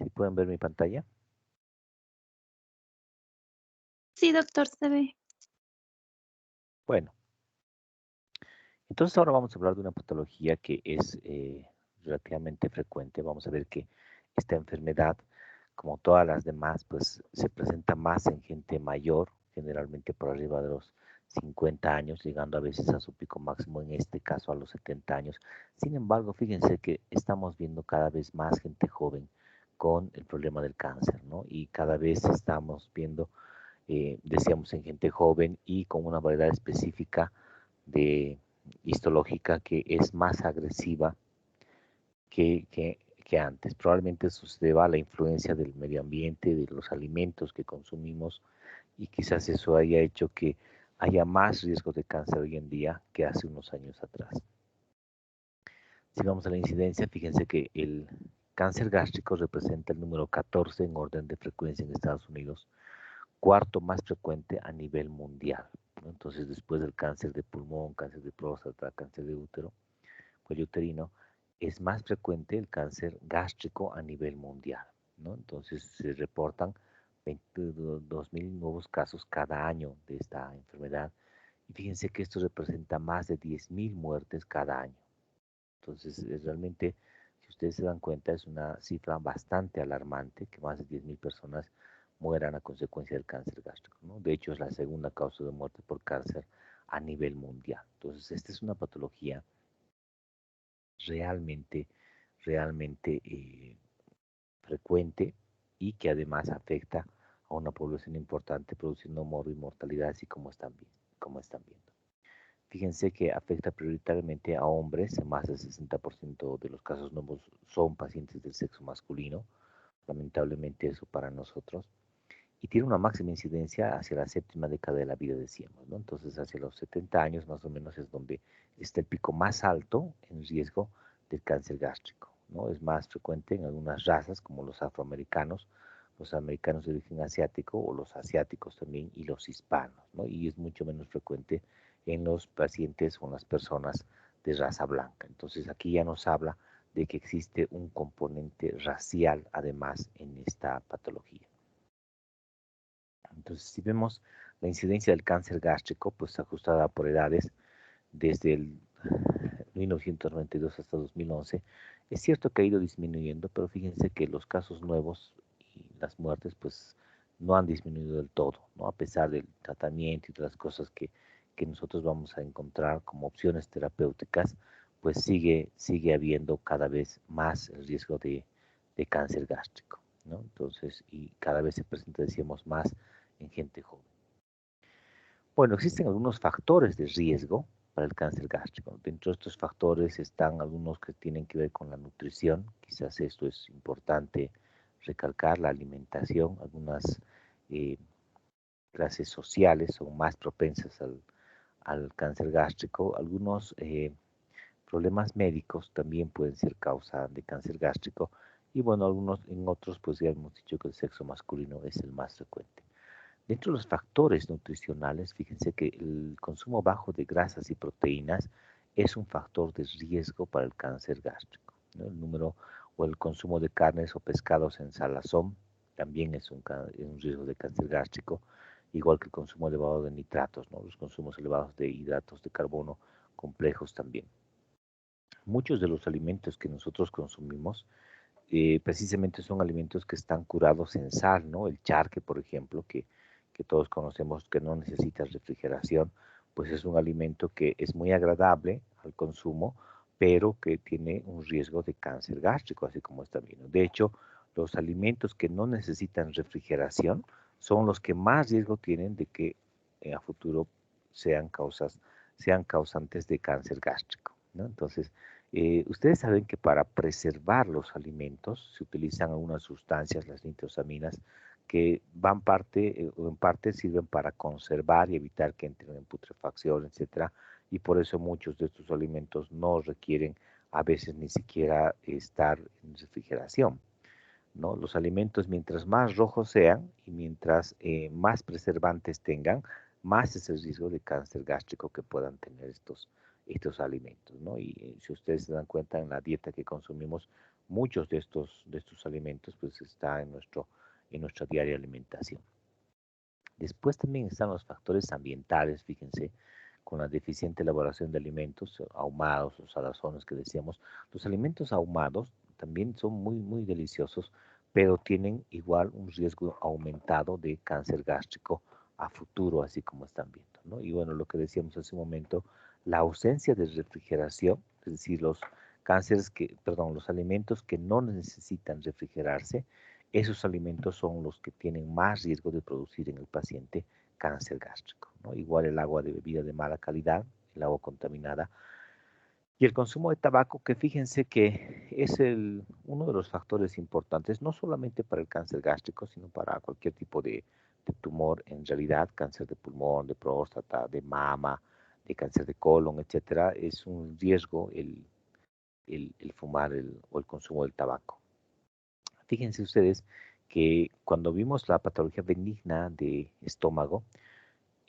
¿Sí pueden ver mi pantalla? Sí, doctor, se ve. Bueno, entonces ahora vamos a hablar de una patología que es relativamente frecuente. Vamos a ver que esta enfermedad, como todas las demás, pues se presenta más en gente mayor, generalmente por arriba de los 50 años, llegando a veces a su pico máximo, en este caso a los 70 años. Sin embargo, fíjense que estamos viendo cada vez más gente joven con el problema del cáncer, ¿no? Y cada vez estamos viendo, decíamos, en gente joven y con una variedad específica de histológica que es más agresiva que antes. Probablemente eso se deba a la influencia del medio ambiente, de los alimentos que consumimos, y quizás eso haya hecho que haya más riesgo de cáncer hoy en día que hace unos años atrás. Si vamos a la incidencia, fíjense que el cáncer gástrico representa el número 14 en orden de frecuencia en Estados Unidos, cuarto más frecuente a nivel mundial, ¿no? Entonces, después del cáncer de pulmón, cáncer de próstata, cáncer de útero, cuello uterino, es más frecuente el cáncer gástrico a nivel mundial, ¿no? Entonces, se reportan 22.000 nuevos casos cada año de esta enfermedad. Y fíjense que esto representa más de 10.000 muertes cada año. Entonces, realmente, si ustedes se dan cuenta, es una cifra bastante alarmante que más de 10.000 personas mueran a consecuencia del cáncer gástrico, ¿no? De hecho, es la segunda causa de muerte por cáncer a nivel mundial. Entonces, esta es una patología realmente, realmente frecuente y que además afecta a una población importante, produciendo mortalidad, así como están viendo. Fíjense que afecta prioritariamente a hombres, en más del 60% de los casos nuevos son pacientes del sexo masculino, lamentablemente eso para nosotros, y tiene una máxima incidencia hacia la séptima década de la vida, decíamos, ¿no? Entonces, hacia los 70 años más o menos es donde está el pico más alto en riesgo del cáncer gástrico, ¿no? Es más frecuente en algunas razas como los afroamericanos, los americanos de origen asiático o los asiáticos también y los hispanos, ¿no? Y es mucho menos frecuente en los pacientes o en las personas de raza blanca. Entonces, aquí ya nos habla de que existe un componente racial además en esta patología. Entonces, si vemos la incidencia del cáncer gástrico, pues ajustada por edades, desde el 1992 hasta 2011, es cierto que ha ido disminuyendo, pero fíjense que los casos nuevos y las muertes, pues no han disminuido del todo, ¿no? A pesar del tratamiento y de las cosas que nosotros vamos a encontrar como opciones terapéuticas, pues sigue habiendo cada vez más el riesgo de cáncer gástrico, ¿no? Entonces, y cada vez se presenta, decíamos, más en gente joven. Bueno, existen algunos factores de riesgo para el cáncer gástrico. Dentro de estos factores están algunos que tienen que ver con la nutrición. Quizás esto es importante recalcar, la alimentación. Algunas eh, clases sociales son más propensas al cáncer gástrico. Algunos problemas médicos también pueden ser causa de cáncer gástrico. Y bueno, en otros, pues ya hemos dicho que el sexo masculino es el más frecuente. Dentro de los factores nutricionales, fíjense que el consumo bajo de grasas y proteínas es un factor de riesgo para el cáncer gástrico, ¿no? El número o el consumo de carnes o pescados en salazón también es un riesgo de cáncer gástrico, igual que el consumo elevado de nitratos, ¿no? Los consumos elevados de hidratos de carbono complejos también. Muchos de los alimentos que nosotros consumimos precisamente son alimentos que están curados en sal, ¿no? El charque, por ejemplo, que todos conocemos que no necesita refrigeración, pues es un alimento que es muy agradable al consumo, pero que tiene un riesgo de cáncer gástrico, así como está bien. De hecho, los alimentos que no necesitan refrigeración son los que más riesgo tienen de que a futuro sean sean causantes de cáncer gástrico, ¿no? Entonces, ustedes saben que para preservar los alimentos se utilizan algunas sustancias, las nitrosaminas, que o en parte sirven para conservar y evitar que entren en putrefacción, etcétera, y por eso muchos de estos alimentos no requieren a veces ni siquiera estar en refrigeración, ¿no? Los alimentos, mientras más rojos sean y mientras más preservantes tengan, más es el riesgo de cáncer gástrico que puedan tener estos alimentos, ¿no? Y si ustedes se dan cuenta en la dieta que consumimos, muchos de estos alimentos pues está en nuestra diaria alimentación. Después también están los factores ambientales, fíjense, con la deficiente elaboración de alimentos ahumados o salazones que decíamos. Los alimentos ahumados también son muy deliciosos, pero tienen igual un riesgo aumentado de cáncer gástrico a futuro, así como están viendo, ¿no? Y bueno, lo que decíamos hace un momento, la ausencia de refrigeración, es decir, los alimentos que no necesitan refrigerarse, esos alimentos son los que tienen más riesgo de producir en el paciente cáncer gástrico, ¿no? Igual el agua de bebida de mala calidad, el agua contaminada y el consumo de tabaco, que fíjense que es uno de los factores importantes, no solamente para el cáncer gástrico, sino para cualquier tipo de tumor, en realidad, cáncer de pulmón, de próstata, de mama, de cáncer de colon, etcétera, es un riesgo el fumar o el consumo del tabaco. Fíjense ustedes que cuando vimos la patología benigna de estómago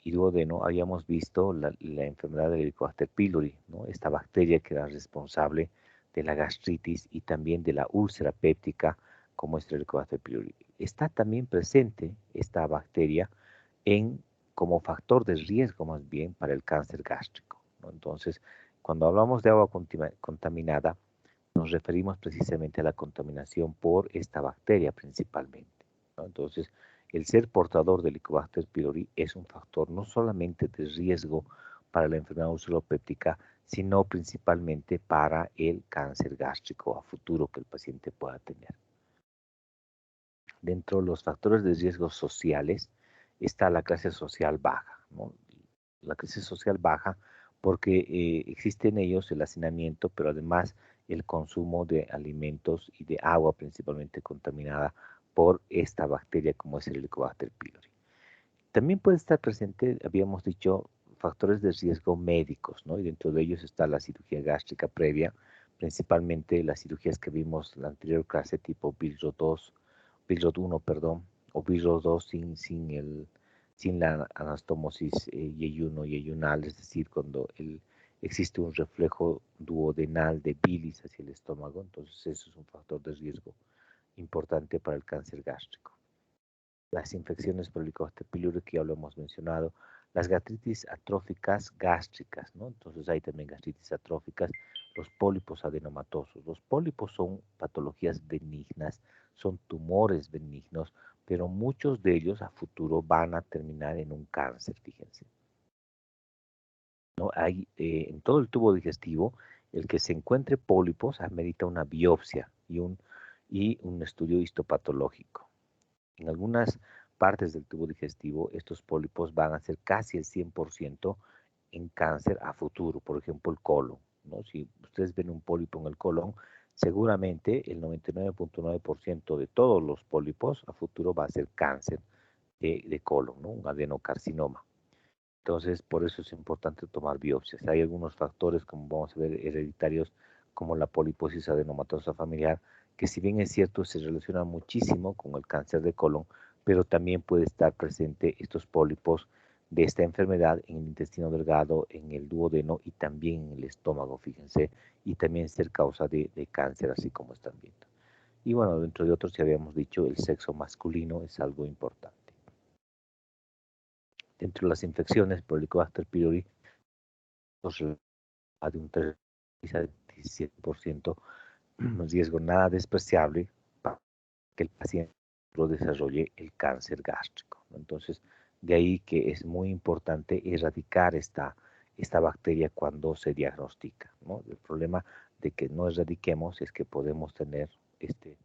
y duodeno, habíamos visto la enfermedad del Helicobacter pylori, ¿no? Esta bacteria que era responsable de la gastritis y también de la úlcera péptica, como es el Helicobacter pylori. Está también presente esta bacteria como factor de riesgo más bien para el cáncer gástrico, ¿no? Entonces, cuando hablamos de agua contaminada, nos referimos precisamente a la contaminación por esta bacteria principalmente, ¿no? Entonces, el ser portador del Helicobacter pylori es un factor no solamente de riesgo para la enfermedad ulceropéptica, sino principalmente para el cáncer gástrico a futuro que el paciente pueda tener. Dentro de los factores de riesgo sociales está la clase social baja, ¿no? La clase social baja porque existe en ellos el hacinamiento, pero además el consumo de alimentos y de agua principalmente contaminada por esta bacteria como es el Helicobacter pylori. También puede estar presente, habíamos dicho, factores de riesgo médicos, ¿no? Y dentro de ellos está la cirugía gástrica previa, principalmente las cirugías que vimos en la anterior clase tipo Bilrod 1, perdón, o Bilrod 2 sin la anastomosis yeyuno yeyunal, es decir, cuando existe un reflejo duodenal de bilis hacia el estómago, entonces eso es un factor de riesgo importante para el cáncer gástrico. Las infecciones por Helicobacter pylori que ya lo hemos mencionado, las gastritis atróficas gástricas, ¿no? Entonces hay también gastritis atróficas, los pólipos adenomatosos. Los pólipos son patologías benignas, son tumores benignos, pero muchos de ellos a futuro van a terminar en un cáncer, fíjense. ¿No? Hay, en todo el tubo digestivo, el que se encuentre pólipos amerita una biopsia y un estudio histopatológico. En algunas partes del tubo digestivo, estos pólipos van a ser casi el 100% en cáncer a futuro, por ejemplo, el colon, ¿no? Si ustedes ven un pólipo en el colon, seguramente el 99.9% de todos los pólipos a futuro va a ser cáncer de colon, ¿no? Un adenocarcinoma. Entonces, por eso es importante tomar biopsias. Hay algunos factores, como vamos a ver, hereditarios, como la poliposis adenomatosa familiar, que si bien es cierto, se relaciona muchísimo con el cáncer de colon, pero también puede estar presente estos pólipos de esta enfermedad en el intestino delgado, en el duodeno y también en el estómago, fíjense, y también ser causa de cáncer, así como están viendo. Y bueno, dentro de otros, ya habíamos dicho, el sexo masculino es algo importante. Dentro de las infecciones por Helicobacter pylori, de un 3 a 17%, un riesgo nada despreciable para que el paciente lo desarrolle el cáncer gástrico, ¿no? Entonces, de ahí que es muy importante erradicar esta bacteria cuando se diagnostica, ¿no? El problema de que no erradiquemos es que podemos tener este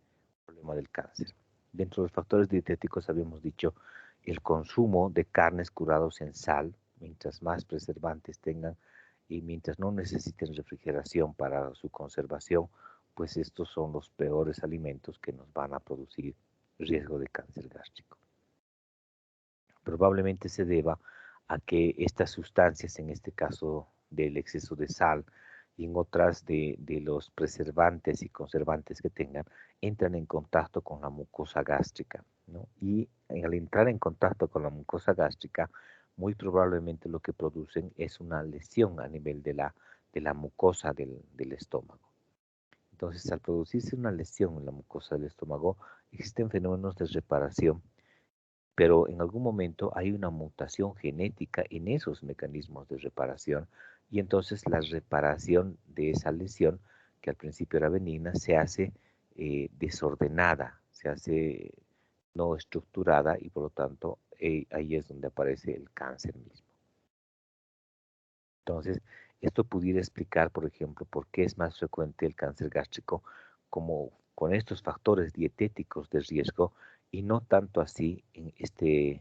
problema del cáncer. Dentro de los factores dietéticos habíamos dicho el consumo de carnes curados en sal, mientras más preservantes tengan y mientras no necesiten refrigeración para su conservación, pues estos son los peores alimentos que nos van a producir riesgo de cáncer gástrico. Probablemente se deba a que estas sustancias, en este caso del exceso de sal y en otras de los preservantes y conservantes que tengan, entran en contacto con la mucosa gástrica, ¿no? Y al entrar en contacto con la mucosa gástrica, muy probablemente lo que producen es una lesión a nivel de la mucosa del estómago. Entonces, al producirse una lesión en la mucosa del estómago, existen fenómenos de reparación, pero en algún momento hay una mutación genética en esos mecanismos de reparación y entonces la reparación de esa lesión, que al principio era benigna, se hace desordenada, se hace no estructurada y por lo tanto ahí es donde aparece el cáncer mismo. Entonces, esto pudiera explicar, por ejemplo, por qué es más frecuente el cáncer gástrico como con estos factores dietéticos de riesgo y no tanto así en este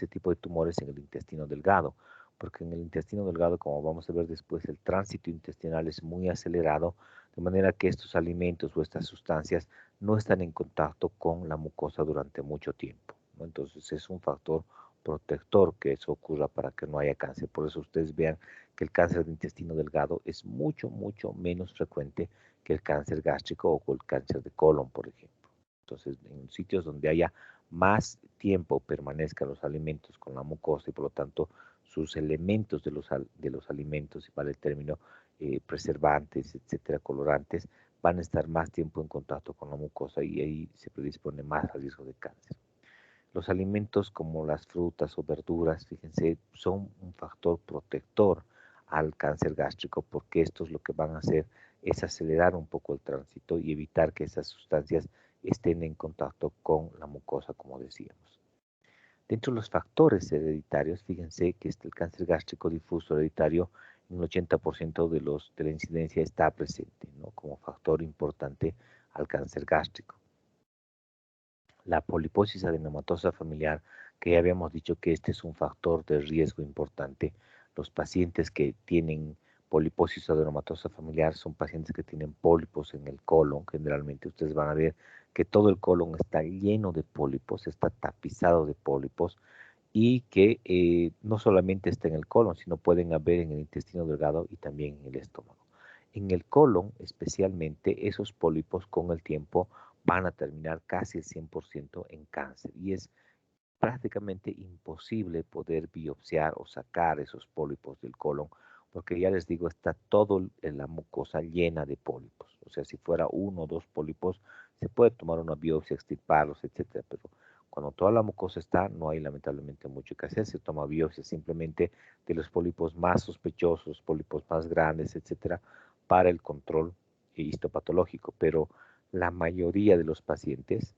tipo de tumores en el intestino delgado, porque en el intestino delgado, como vamos a ver después, el tránsito intestinal es muy acelerado, de manera que estos alimentos o estas sustancias no están en contacto con la mucosa durante mucho tiempo, ¿no? Entonces, es un factor protector que eso ocurra para que no haya cáncer. Por eso ustedes vean que el cáncer de intestino delgado es mucho, mucho menos frecuente que el cáncer gástrico o el cáncer de colon, por ejemplo. Entonces, en sitios donde haya más tiempo permanezcan los alimentos con la mucosa y por lo tanto sus elementos de los alimentos, si vale el término, preservantes, etcétera, colorantes, van a estar más tiempo en contacto con la mucosa y ahí se predispone más al riesgo de cáncer. Los alimentos como las frutas o verduras, fíjense, son un factor protector al cáncer gástrico porque estos lo que van a hacer es acelerar un poco el tránsito y evitar que esas sustancias estén en contacto con la mucosa, como decíamos. Dentro de los factores hereditarios, fíjense que el cáncer gástrico difuso hereditario en un 80% de la incidencia está presente, ¿no? Como factor importante al cáncer gástrico. La poliposis adenomatosa familiar, que ya habíamos dicho que este es un factor de riesgo importante. Los pacientes que tienen poliposis adenomatosa familiar son pacientes que tienen pólipos en el colon. Generalmente ustedes van a ver que todo el colon está lleno de pólipos, está tapizado de pólipos y que no solamente está en el colon, sino pueden haber en el intestino delgado y también en el estómago. En el colon, especialmente, esos pólipos con el tiempo van a terminar casi el 100% en cáncer y es prácticamente imposible poder biopsiar o sacar esos pólipos del colon porque ya les digo, está todo en la mucosa llena de pólipos. O sea, si fuera uno o dos pólipos, se puede tomar una biopsia, extirparlos, etcétera, pero cuando toda la mucosa está, no hay lamentablemente mucho que hacer. Se toma biopsia simplemente de los pólipos más sospechosos, pólipos más grandes, etcétera, para el control histopatológico. Pero la mayoría de los pacientes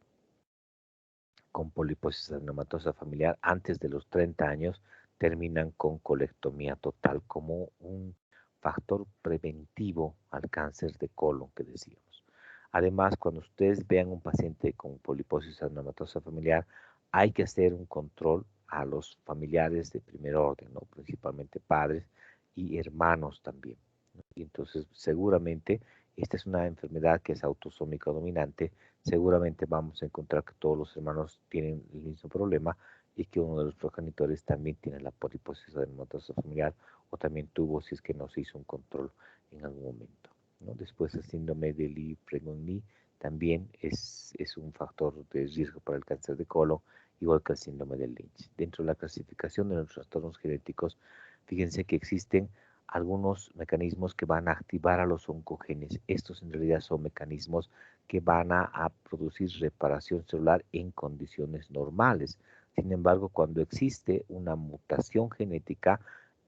con poliposis adenomatosa familiar antes de los 30 años terminan con colectomía total como un factor preventivo al cáncer de colon que decíamos. Además, cuando ustedes vean un paciente con poliposis adenomatosa familiar, hay que hacer un control a los familiares de primer orden, ¿no? Principalmente padres y hermanos también, ¿no? Y entonces, seguramente, esta es una enfermedad que es autosómica dominante. Seguramente vamos a encontrar que todos los hermanos tienen el mismo problema y que uno de los progenitores también tiene la poliposis adenomatosa familiar o también tuvo si es que no se hizo un control en algún momento, ¿no? Después el síndrome de Lee-Prigoni también es un factor de riesgo para el cáncer de colon, igual que el síndrome de Lynch. Dentro de la clasificación de los trastornos genéticos, fíjense que existen algunos mecanismos que van a activar a los oncogenes. Estos en realidad son mecanismos que van a producir reparación celular en condiciones normales. Sin embargo, cuando existe una mutación genética,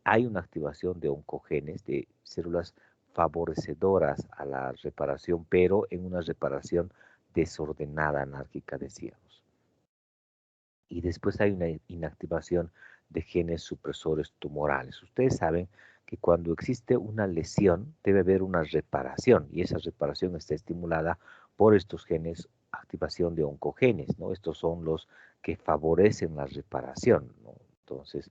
hay una activación de oncogenes, de células favorecedoras a la reparación, pero en una reparación desordenada, anárquica, decíamos. Y después hay una inactivación de genes supresores tumorales. Ustedes saben que cuando existe una lesión debe haber una reparación y esa reparación está estimulada por estos genes, activación de oncogenes, ¿no? Estos son los que favorecen la reparación, ¿no? Entonces,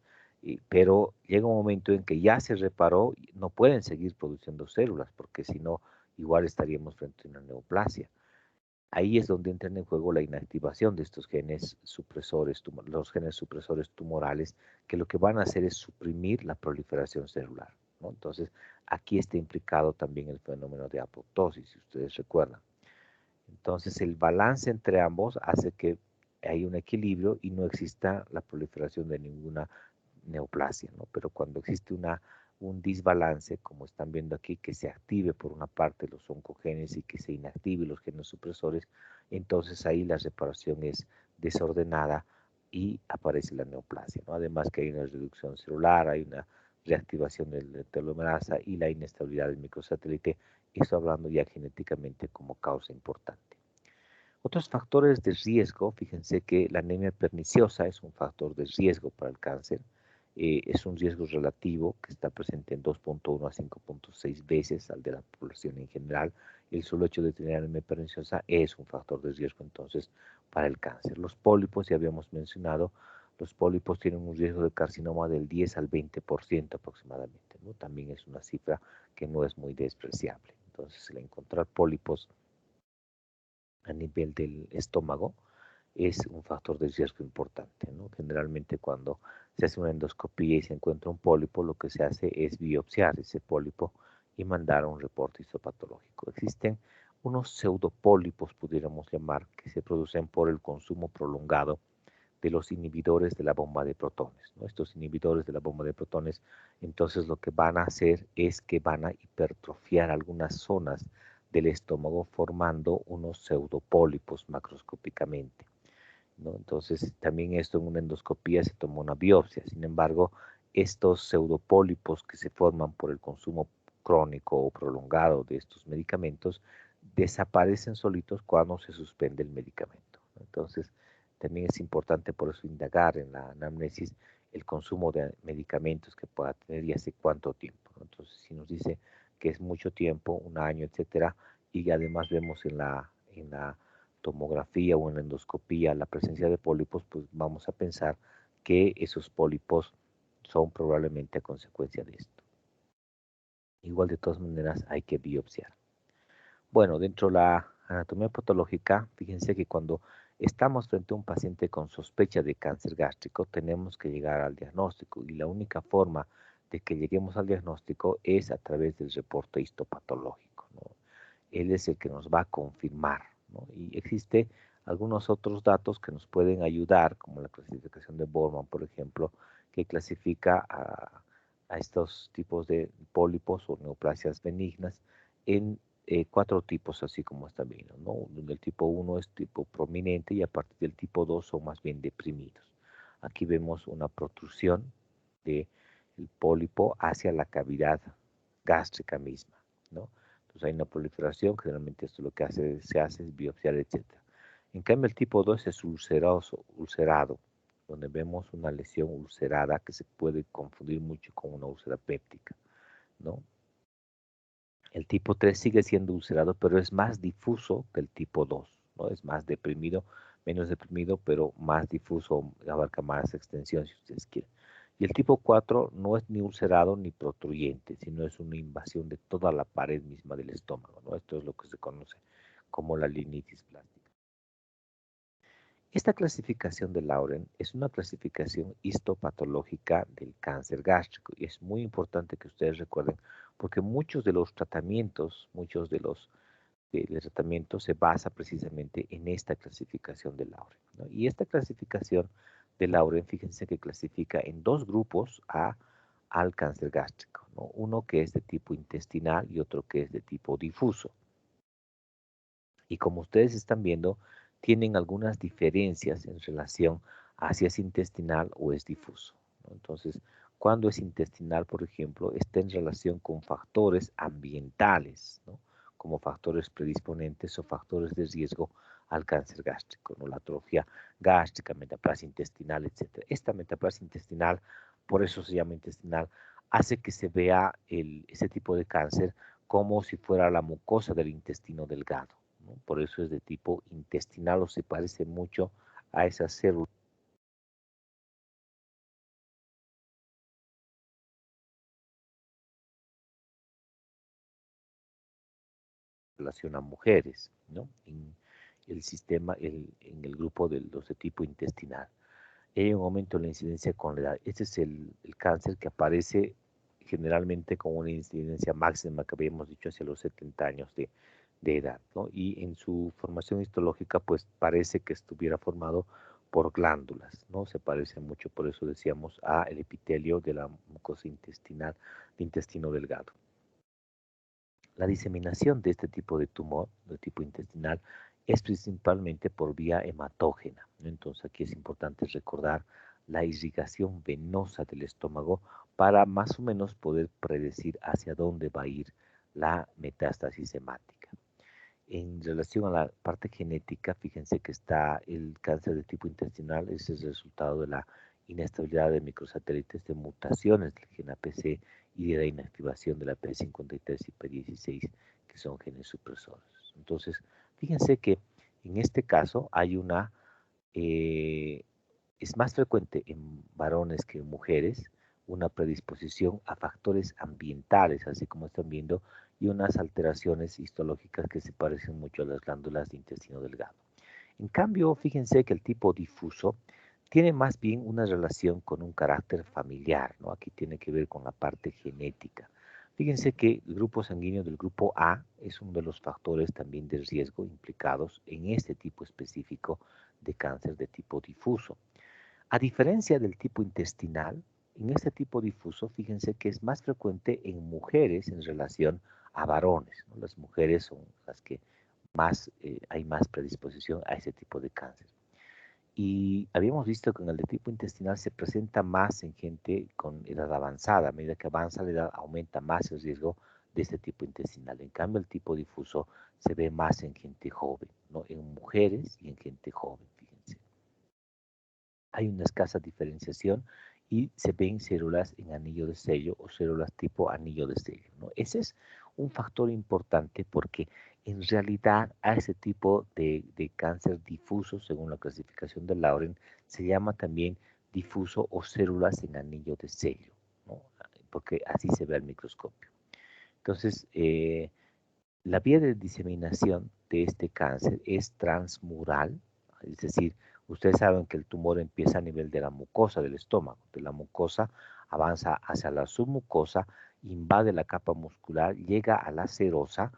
pero llega un momento en que ya se reparó, no pueden seguir produciendo células porque si no, igual estaríamos frente a una neoplasia. Ahí es donde entra en juego la inactivación de estos genes supresores, los genes supresores tumorales, que lo que van a hacer es suprimir la proliferación celular, ¿no? Entonces, aquí está implicado también el fenómeno de apoptosis, si ustedes recuerdan. Entonces, el balance entre ambos hace que hay un equilibrio y no exista la proliferación de ninguna neoplasia, ¿no? Pero cuando existe un desbalance, como están viendo aquí, que se active por una parte los oncogenes y que se inactive los genes supresores, entonces ahí la reparación es desordenada y aparece la neoplasia, ¿no? Además que hay una reducción celular, hay una reactivación de la telomerasa y la inestabilidad del microsatélite, esto hablando ya genéticamente como causa importante. Otros factores de riesgo, fíjense que la anemia perniciosa es un factor de riesgo para el cáncer, es un riesgo relativo que está presente en 2.1 a 5.6 veces al de la población en general. El solo hecho de tener anemia perniciosa es un factor de riesgo entonces para el cáncer. Los pólipos, ya habíamos mencionado, los pólipos tienen un riesgo de carcinoma del 10 al 20% aproximadamente, ¿no? También es una cifra que no es muy despreciable. Entonces, el encontrar pólipos a nivel del estómago es un factor de riesgo importante, ¿no? Generalmente cuando se hace una endoscopía y se encuentra un pólipo, lo que se hace es biopsiar ese pólipo y mandar un reporte histopatológico. Existen unos pseudopólipos, pudiéramos llamar, que se producen por el consumo prolongado de los inhibidores de la bomba de protones, ¿no? Estos inhibidores de la bomba de protones, entonces lo que van a hacer es que van a hipertrofiar algunas zonas del estómago formando unos pseudopólipos macroscópicamente, ¿no? Entonces, también esto en una endoscopía se toma una biopsia. Sin embargo, estos pseudopólipos que se forman por el consumo crónico o prolongado de estos medicamentos desaparecen solitos cuando se suspende el medicamento, ¿no? Entonces, también es importante por eso indagar en la anamnesis el consumo de medicamentos que pueda tener y hace cuánto tiempo, ¿no? Entonces, si nos dice que es mucho tiempo, un año, etcétera, y además vemos en la tomografía o en la endoscopía la presencia de pólipos, pues vamos a pensar que esos pólipos son probablemente a consecuencia de esto. Igual de todas maneras hay que biopsiar. Bueno, dentro de la anatomía patológica, fíjense que cuando estamos frente a un paciente con sospecha de cáncer gástrico, tenemos que llegar al diagnóstico y la única forma de que lleguemos al diagnóstico es a través del reporte histopatológico, ¿no? Él es el que nos va a confirmar, ¿no? Y existe algunos otros datos que nos pueden ayudar, como la clasificación de Borman, por ejemplo, que clasifica a estos tipos de pólipos o neoplasias benignas en cuatro tipos, así como están viendo, ¿no? El tipo 1 es tipo prominente y a partir del tipo 2 son más bien deprimidos. Aquí vemos una protrusión del pólipo hacia la cavidad gástrica misma, ¿no? Entonces hay una proliferación, generalmente esto lo que se hace es biopsiar, etc. En cambio el tipo 2 es ulcerado, donde vemos una lesión ulcerada que se puede confundir mucho con una úlcera péptica, ¿no? El tipo 3 sigue siendo ulcerado, pero es más difuso que el tipo 2, ¿no? Es más deprimido, menos deprimido, pero más difuso, abarca más extensión, si ustedes quieren. Y el tipo 4 no es ni ulcerado ni protruyente, sino es una invasión de toda la pared misma del estómago, ¿no? Esto es lo que se conoce como la linitis plástica. Esta clasificación de Lauren es una clasificación histopatológica del cáncer gástrico y es muy importante que ustedes recuerden porque muchos de los tratamientos, el tratamiento se basa precisamente en esta clasificación de Lauren, ¿no? Y esta clasificación de Lauren, fíjense que clasifica en dos grupos al cáncer gástrico, ¿no? Uno que es de tipo intestinal y otro que es de tipo difuso. Y como ustedes están viendo, tienen algunas diferencias en relación a si es intestinal o es difuso, ¿no? Entonces, cuando es intestinal, por ejemplo, está en relación con factores ambientales, ¿no? Como factores predisponentes o factores de riesgo al cáncer gástrico, ¿no? La atrofia gástrica, metaplasia intestinal, etc. Esta metaplasia intestinal, por eso se llama intestinal, hace que se vea ese tipo de cáncer como si fuera la mucosa del intestino delgado, ¿no? Por eso es de tipo intestinal o se parece mucho a esas células en relación a mujeres, ¿no? En el sistema, en el grupo de los de tipo intestinal. Hay un aumento en la incidencia con la edad. Este es el cáncer que aparece generalmente con una incidencia máxima que habíamos dicho hacia los 70 años de edad, ¿no? Y en su formación histológica, pues parece que estuviera formado por glándulas, ¿no? Se parece mucho, por eso decíamos, a el epitelio de la mucosa intestinal, de intestino delgado. La diseminación de este tipo de tumor, de tipo intestinal, es principalmente por vía hematógena, ¿no? Entonces aquí es importante recordar la irrigación venosa del estómago para más o menos poder predecir hacia dónde va a ir la metástasis hemática. En relación a la parte genética, fíjense que está el cáncer de tipo intestinal, es el resultado de la inestabilidad de microsatélites, de mutaciones del gen APC y de la inactivación de la P53 y P16, que son genes supresores. Entonces, fíjense que en este caso hay es más frecuente en varones que en mujeres una predisposición a factores ambientales, así como están viendo, y unas alteraciones histológicas que se parecen mucho a las glándulas de intestino delgado. En cambio, fíjense que el tipo difuso tiene más bien una relación con un carácter familiar, ¿no? Aquí tiene que ver con la parte genética. Fíjense que el grupo sanguíneo del grupo A es uno de los factores también de riesgo implicados en este tipo específico de cáncer de tipo difuso. A diferencia del tipo intestinal, en este tipo difuso, fíjense que es más frecuente en mujeres en relación a varones, ¿no? Las mujeres son las que más hay más predisposición a ese tipo de cáncer. Y habíamos visto que en el de tipo intestinal se presenta más en gente con edad avanzada. A medida que avanza la edad, aumenta más el riesgo de este tipo intestinal. En cambio, el tipo difuso se ve más en gente joven, ¿no? En mujeres y en gente joven, fíjense. Hay una escasa diferenciación y se ven células en anillo de sello o células tipo anillo de sello, ¿no? Ese es un factor importante porque en realidad a ese tipo de cáncer difuso, según la clasificación de Lauren, se llama también difuso o células en anillo de sello, ¿no? Porque así se ve al microscopio. Entonces, la vía de diseminación de este cáncer es transmural, es decir, ustedes saben que el tumor empieza a nivel de la mucosa del estómago, de la mucosa avanza hacia la submucosa, invade la capa muscular, llega a la serosa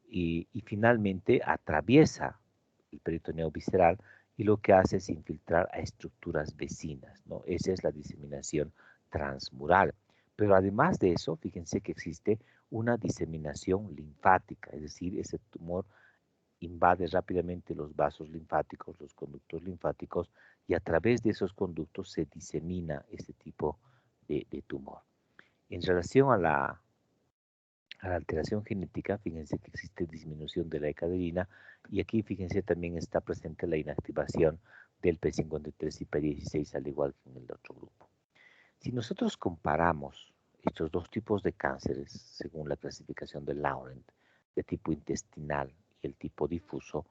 y finalmente atraviesa el peritoneo visceral y lo que hace es infiltrar a estructuras vecinas, ¿no? Esa es la diseminación transmural. Pero además de eso, fíjense que existe una diseminación linfática, es decir, ese tumor invade rápidamente los vasos linfáticos, los conductos linfáticos, y a través de esos conductos se disemina este tipo de tumor. En relación a la alteración genética, fíjense que existe disminución de la E-cadherina y aquí fíjense también está presente la inactivación del P53 y P16 al igual que en el otro grupo. Si nosotros comparamos estos dos tipos de cánceres, según la clasificación de Laurent, de tipo intestinal y el tipo difuso,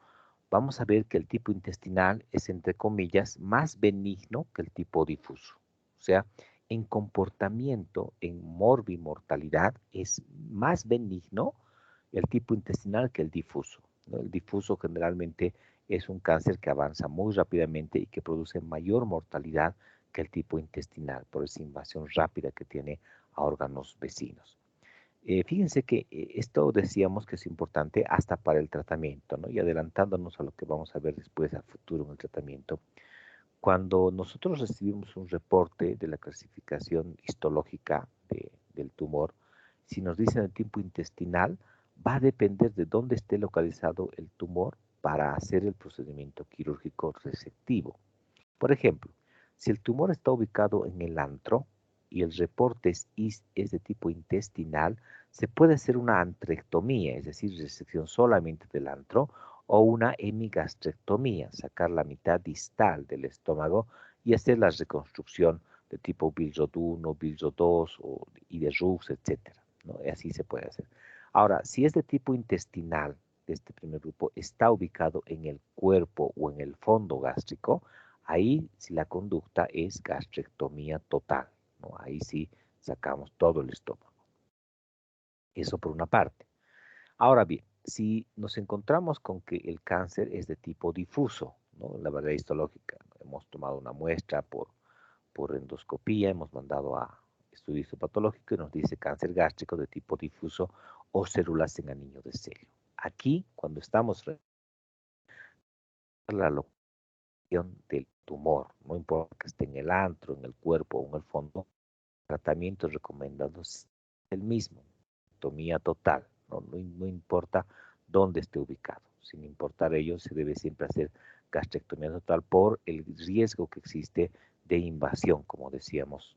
vamos a ver que el tipo intestinal es, entre comillas, más benigno que el tipo difuso. O sea, en comportamiento, en morbimortalidad, es más benigno el tipo intestinal que el difuso, ¿no? El difuso generalmente es un cáncer que avanza muy rápidamente y que produce mayor mortalidad que el tipo intestinal por esa invasión rápida que tiene a órganos vecinos. Fíjense que esto decíamos que es importante hasta para el tratamiento, ¿no? Y adelantándonos a lo que vamos a ver después a futuro en el tratamiento, cuando nosotros recibimos un reporte de la clasificación histológica del tumor, si nos dicen el tipo intestinal, va a depender de dónde esté localizado el tumor para hacer el procedimiento quirúrgico resectivo. Por ejemplo, si el tumor está ubicado en el antro y el reporte es de tipo intestinal, se puede hacer una antrectomía, es decir, resección solamente del antro, o una hemigastrectomía, sacar la mitad distal del estómago y hacer la reconstrucción de tipo Bilrod 1, Bilrod 2 y de Rux, etcétera, ¿no? Y así se puede hacer. Ahora, si es de tipo intestinal, de este primer grupo, está ubicado en el cuerpo o en el fondo gástrico, ahí si la conducta es gastrectomía total, ¿no? Ahí sí sacamos todo el estómago. Eso por una parte. Ahora bien, si nos encontramos con que el cáncer es de tipo difuso, ¿no? La variedad histológica, ¿no? Hemos tomado una muestra por endoscopía, hemos mandado a estudio histopatológico y nos dice cáncer gástrico de tipo difuso o células en anillo de sello. Aquí, cuando estamos la locación del tumor, no importa que esté en el antro, en el cuerpo o en el fondo, el tratamiento recomendado es el mismo, tomía total, no importa dónde esté ubicado, sin importar ello, se debe siempre hacer gastrectomía total por el riesgo que existe de invasión, como decíamos.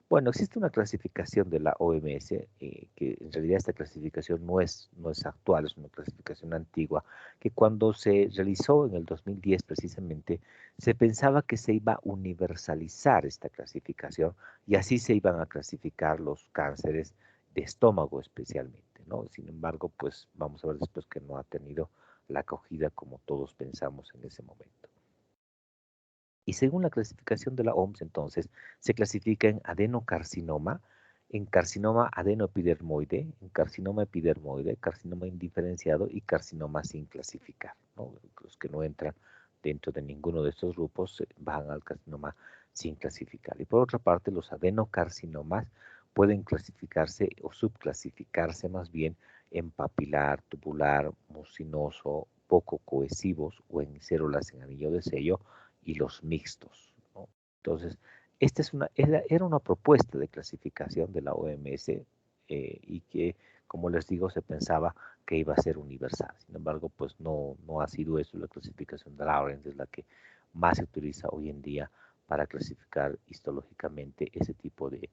Bueno, existe una clasificación de la OMS, que en realidad esta clasificación no es actual, es una clasificación antigua, que cuando se realizó en el 2010 precisamente, se pensaba que se iba a universalizar esta clasificación y así se iban a clasificar los cánceres de estómago especialmente, ¿no? Sin embargo, pues vamos a ver después que no ha tenido la acogida como todos pensamos en ese momento. Y según la clasificación de la OMS, entonces, se clasifica en carcinoma adenoepidermoide, en carcinoma epidermoide, carcinoma indiferenciado y carcinoma sin clasificar, ¿no? Los que no entran dentro de ninguno de estos grupos van al carcinoma sin clasificar. Y por otra parte, los adenocarcinomas pueden clasificarse o subclasificarse más bien en papilar, tubular, mucinoso, poco cohesivos o en células en anillo de sello y los mixtos, ¿no? Entonces, era una propuesta de clasificación de la OMS, y que, como les digo, se pensaba que iba a ser universal. Sin embargo, pues no ha sido eso. La clasificación de Lawrence es la que más se utiliza hoy en día para clasificar histológicamente ese tipo de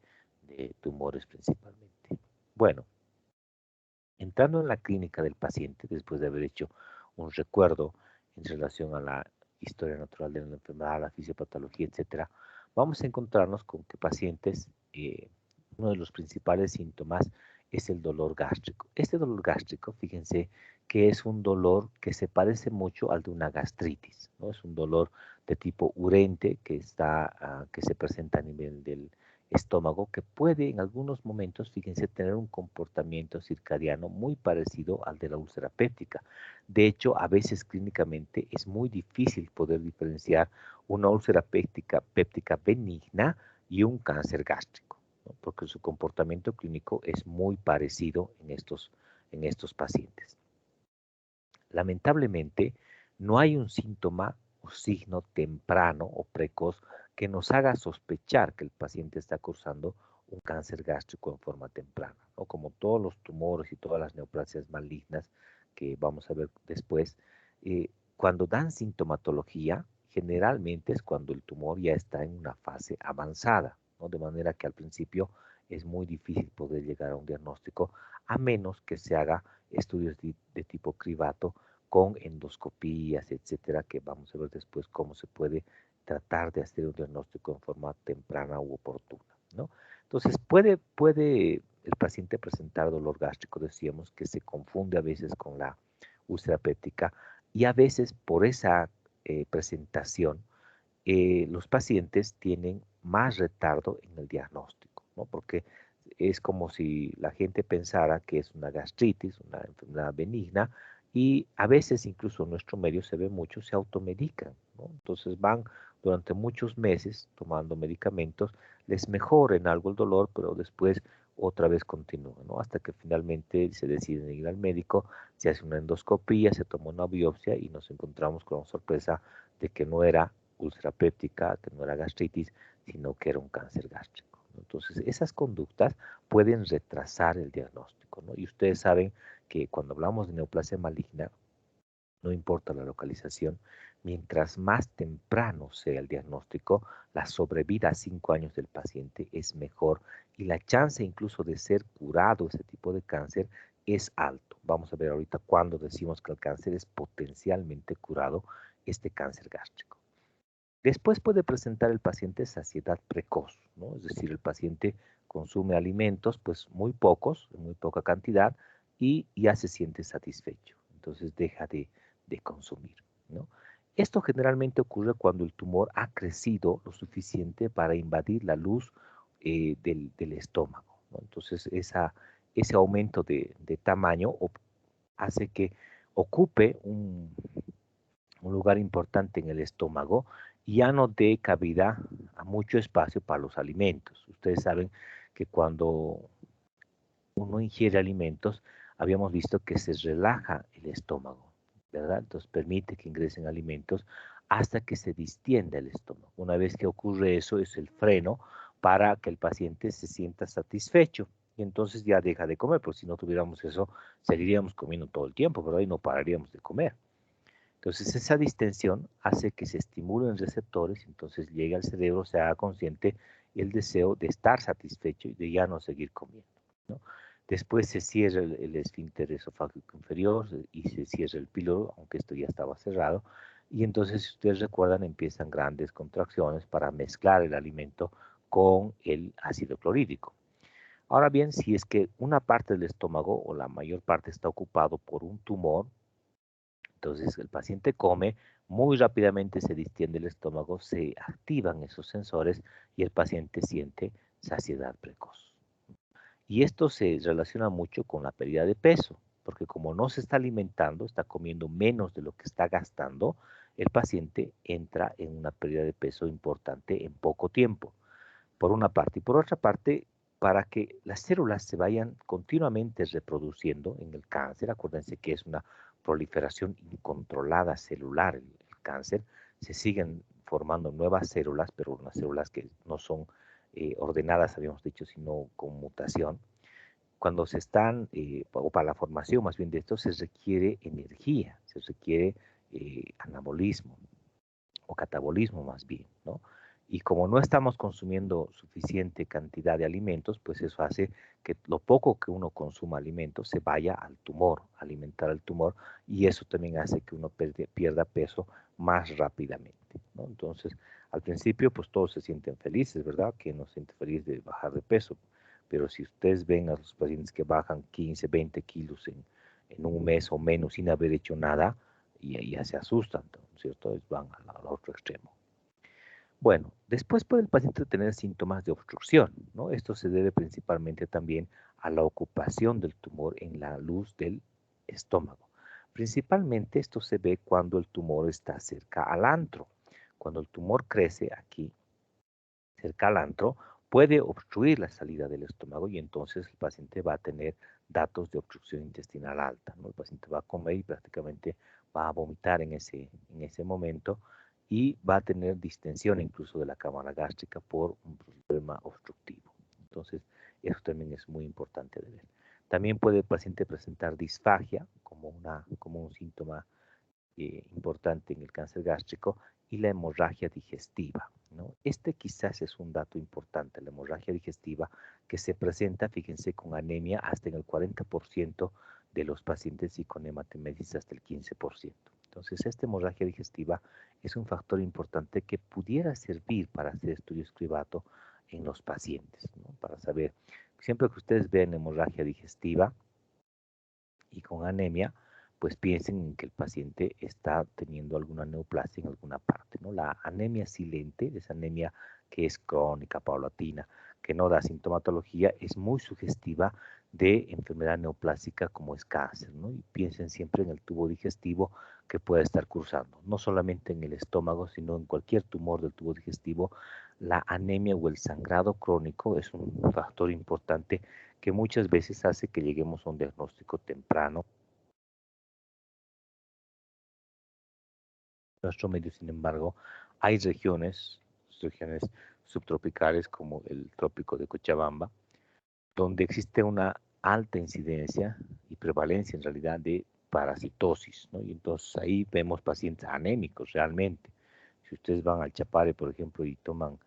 tumores principalmente. Bueno, entrando en la clínica del paciente, después de haber hecho un recuerdo en relación a la historia natural de la enfermedad, la fisiopatología, etcétera, vamos a encontrarnos con que pacientes, uno de los principales síntomas es el dolor gástrico. Este dolor gástrico, fíjense que es un dolor que se parece mucho al de una gastritis, ¿no? Es un dolor de tipo urente que se presenta a nivel del estómago, que puede en algunos momentos, fíjense, tener un comportamiento circadiano muy parecido al de la úlcera péptica. De hecho, a veces clínicamente es muy difícil poder diferenciar una úlcera péptica benigna y un cáncer gástrico, ¿no? Porque su comportamiento clínico es muy parecido en estos pacientes. Lamentablemente, no hay un síntoma o signo temprano o precoz que nos haga sospechar que el paciente está cursando un cáncer gástrico en forma temprana, ¿no? Como todos los tumores y todas las neoplasias malignas que vamos a ver después, cuando dan sintomatología, generalmente es cuando el tumor ya está en una fase avanzada, ¿no? De manera que al principio es muy difícil poder llegar a un diagnóstico, a menos que se haga estudios de tipo cribato con endoscopías, etcétera, que vamos a ver después cómo se puede tratar de hacer un diagnóstico en forma temprana u oportuna, ¿no? Entonces, puede el paciente presentar dolor gástrico, decíamos, que se confunde a veces con la úlcera péptica, y a veces por esa presentación, los pacientes tienen más retardo en el diagnóstico, ¿no? Porque es como si la gente pensara que es una gastritis, una enfermedad benigna, y a veces incluso en nuestro medio se ve mucho, se automedican, ¿no? Entonces van durante muchos meses tomando medicamentos, les mejora en algo el dolor, pero después otra vez continúa, ¿no? Hasta que finalmente se deciden ir al médico, se hace una endoscopía, se toma una biopsia y nos encontramos con la sorpresa de que no era úlcera péptica, que no era gastritis, sino que era un cáncer gástrico, ¿no? Entonces, esas conductas pueden retrasar el diagnóstico, ¿no? Y ustedes saben que cuando hablamos de neoplasia maligna, no importa la localización, mientras más temprano sea el diagnóstico, la sobrevida a 5 años del paciente es mejor y la chance incluso de ser curado ese tipo de cáncer es alto. Vamos a ver ahorita cuando decimos que el cáncer es potencialmente curado, este cáncer gástrico. Después puede presentar el paciente saciedad precoz, ¿no? Es decir, el paciente consume alimentos, pues muy pocos, en muy poca cantidad, y ya se siente satisfecho. Entonces deja de consumir, ¿no? Esto generalmente ocurre cuando el tumor ha crecido lo suficiente para invadir la luz del estómago, ¿no? Entonces ese aumento de tamaño hace que ocupe un lugar importante en el estómago y ya no dé cabida a mucho espacio para los alimentos. Ustedes saben que cuando uno ingiere alimentos, habíamos visto que se relaja el estómago. ¿verdad? Entonces permite que ingresen alimentos hasta que se distienda el estómago. Una vez que ocurre eso, es el freno para que el paciente se sienta satisfecho y entonces ya deja de comer, porque si no tuviéramos eso, seguiríamos comiendo todo el tiempo, ¿verdad? Y no pararíamos de comer. Entonces esa distensión hace que se estimulen receptores, entonces llega al cerebro, se haga consciente el deseo de estar satisfecho y de ya no seguir comiendo, ¿no? Después se cierra el esfínter esofágico inferior y se cierra el píloro, aunque esto ya estaba cerrado, y entonces, si ustedes recuerdan, empiezan grandes contracciones para mezclar el alimento con el ácido clorhídrico. Ahora bien, si es que una parte del estómago o la mayor parte está ocupado por un tumor, entonces el paciente come, muy rápidamente se distiende el estómago, se activan esos sensores y el paciente siente saciedad precoz. Y esto se relaciona mucho con la pérdida de peso, porque como no se está alimentando, está comiendo menos de lo que está gastando, el paciente entra en una pérdida de peso importante en poco tiempo, por una parte. Y por otra parte, para que las células se vayan continuamente reproduciendo en el cáncer, acuérdense que es una proliferación incontrolada celular el cáncer, se siguen formando nuevas células, pero unas células que no son ordenadas, habíamos dicho, sino con mutación. Cuando se están, o para la formación más bien de esto, se requiere energía, se requiere anabolismo o catabolismo más bien, ¿no? Y como no estamos consumiendo suficiente cantidad de alimentos, pues eso hace que lo poco que uno consuma alimentos se vaya al tumor, alimentar al tumor, y eso también hace que uno pierda peso más rápidamente, ¿no? Entonces, al principio, pues todos se sienten felices, ¿verdad? Que no se siente feliz de bajar de peso, pero si ustedes ven a los pacientes que bajan 15, 20 kilos en un mes o menos sin haber hecho nada, y ya se asustan, ¿no es cierto? Van al otro extremo. Bueno, después puede el paciente tener síntomas de obstrucción, ¿no? Esto se debe principalmente también a la ocupación del tumor en la luz del estómago. Principalmente esto se ve cuando el tumor está cerca al antro. Cuando el tumor crece aquí, cerca al antro, puede obstruir la salida del estómago y entonces el paciente va a tener datos de obstrucción intestinal alta, ¿no? El paciente va a comer y prácticamente va a vomitar en ese momento y va a tener distensión incluso de la cámara gástrica por un problema obstructivo. Entonces, eso también es muy importante de ver. También puede el paciente presentar disfagia como un síntoma importante en el cáncer gástrico y la hemorragia digestiva, ¿no? Este quizás es un dato importante, la hemorragia digestiva que se presenta, fíjense, con anemia hasta en el 40% de los pacientes y con hematemesis hasta el 15%. Entonces, esta hemorragia digestiva es un factor importante que pudiera servir para hacer estudios cribato en los pacientes, ¿no? Para saber, siempre que ustedes vean hemorragia digestiva y con anemia, pues piensen en que el paciente está teniendo alguna neoplasia en alguna parte, ¿no? La anemia silente, esa anemia que es crónica, paulatina, que no da sintomatología, es muy sugestiva de enfermedad neoplásica como es cáncer, ¿no? Y piensen siempre en el tubo digestivo que puede estar cruzando, no solamente en el estómago, sino en cualquier tumor del tubo digestivo. La anemia o el sangrado crónico es un factor importante que muchas veces hace que lleguemos a un diagnóstico temprano. En nuestro medio, sin embargo, hay regiones subtropicales como el trópico de Cochabamba, donde existe una alta incidencia y prevalencia en realidad de parasitosis, ¿no? Y entonces ahí vemos pacientes anémicos realmente. Si ustedes van al Chapare, por ejemplo, y toman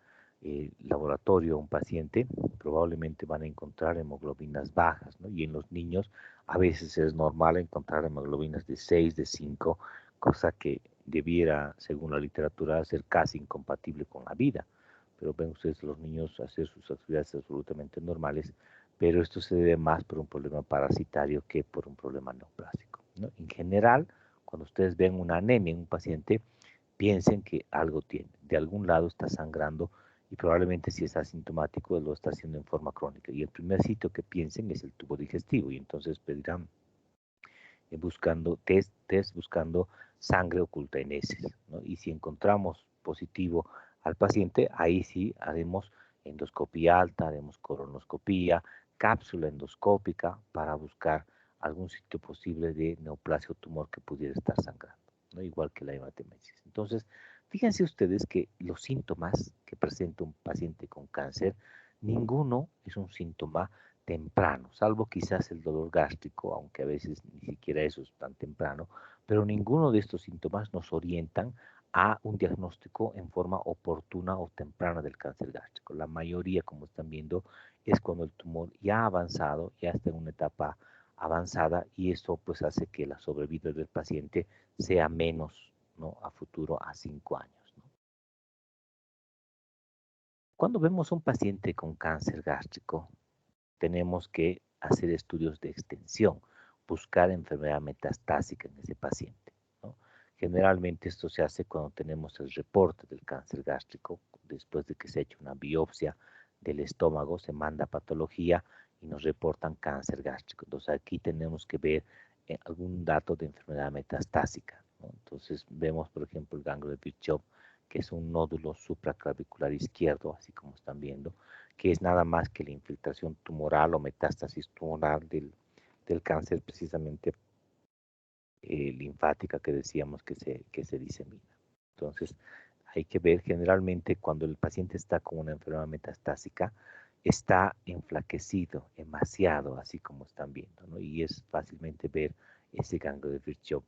laboratorio a un paciente, probablemente van a encontrar hemoglobinas bajas, ¿no? Y en los niños a veces es normal encontrar hemoglobinas de 6, de 5, cosa que debiera, según la literatura, ser casi incompatible con la vida. Pero ven ustedes los niños hacer sus actividades absolutamente normales, pero esto se debe más por un problema parasitario que por un problema neoplásico, ¿no? En general, cuando ustedes ven una anemia en un paciente, piensen que algo tiene, de algún lado está sangrando y probablemente si es asintomático lo está haciendo en forma crónica. Y el primer sitio que piensen es el tubo digestivo y entonces pedirán buscando test buscando sangre oculta en heces, ¿no? Y si encontramos positivo al paciente, ahí sí haremos endoscopía alta, haremos colonoscopía, cápsula endoscópica para buscar algún sitio posible de neoplasia o tumor que pudiera estar sangrando, ¿no? Igual que la hematemesis. Entonces, fíjense ustedes que los síntomas que presenta un paciente con cáncer, ninguno es un síntoma temprano, salvo quizás el dolor gástrico, aunque a veces ni siquiera eso es tan temprano, pero ninguno de estos síntomas nos orientan a un diagnóstico en forma oportuna o temprana del cáncer gástrico. La mayoría, como están viendo, es cuando el tumor ya ha avanzado, ya está en una etapa avanzada y eso pues hace que la sobrevida del paciente sea menos, ¿no? A futuro a 5 años, ¿no? Cuando vemos un paciente con cáncer gástrico, tenemos que hacer estudios de extensión, buscar enfermedad metastásica en ese paciente, ¿no? Generalmente esto se hace cuando tenemos el reporte del cáncer gástrico, después de que se ha hecho una biopsia del estómago, se manda a patología y nos reportan cáncer gástrico. Entonces aquí tenemos que ver algún dato de enfermedad metastásica, ¿no? Entonces vemos, por ejemplo, el ganglio de Virchow, que es un nódulo supraclavicular izquierdo, así como están viendo, que es nada más que la infiltración tumoral o metástasis tumoral del cáncer, precisamente linfática que decíamos que se disemina. Entonces, hay que ver generalmente cuando el paciente está con una enfermedad metastásica, está enflaquecido, emaciado, así como están viendo, ¿no? Y es fácilmente ver ese ganglio de Virchow